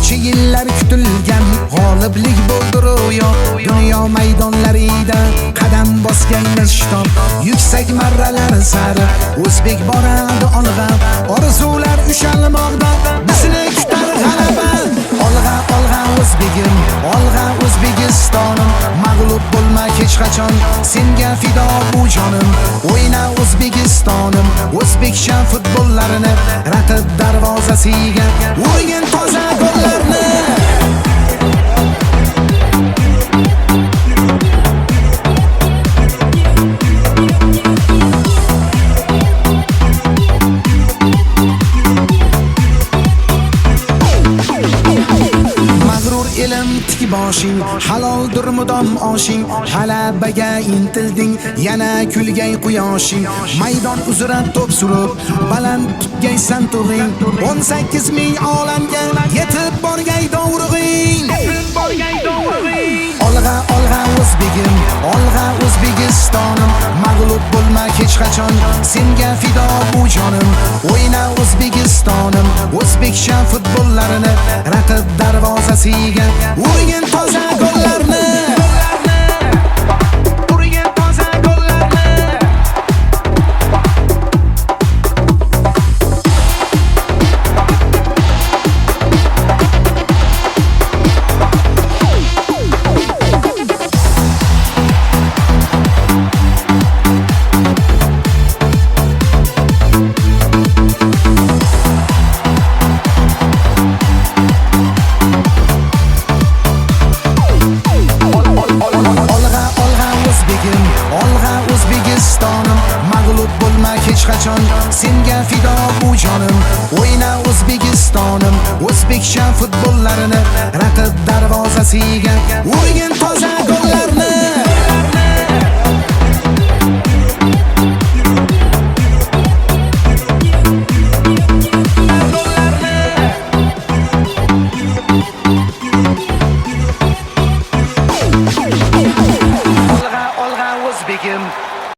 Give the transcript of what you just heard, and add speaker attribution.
Speaker 1: necha yillar kutilgan g'oliblik bo'ldi ro'yo. Dunyo maydonlarida qadam bosganmiz shitob, yuksak marralar sari o'zbek boradi olg'a. Orzular ushalmoqda, bizni kutar g'alaba. Olg'a olg'a o'zbegim, olg'a O'zbekistonim, mag'lub bo'lma hech qachon, senga fido bu jonim. O'yna O'zbekistonim, o'zbekcha futbollarini raqib darvozasiga urgin toza gollarni. Elim tik boshing, haloldir mudom oshing. G'alabaga intilding, yana kulgay quyoshing. Maydon uzra to'p surib, baland tutgaysan tug'ing. 18 ming olamga yetib borgay dovrug'ing. Olg'a olg'a o'zbegim, olg'a O'zbekistonim, mag'lub bo'lma hech qachon, senga fido bu jonim. O'yna O'zbekistonim, o'zbekcha futbollarini raqib darvozasiga urgin toza gollarni. Olg'a O'zbekistonim, mag'lub bo'lma hech qachon, senga fido bu jonim. O'yna O'zbekistonim, o'zbekcha futbollarini raqib darvozasiga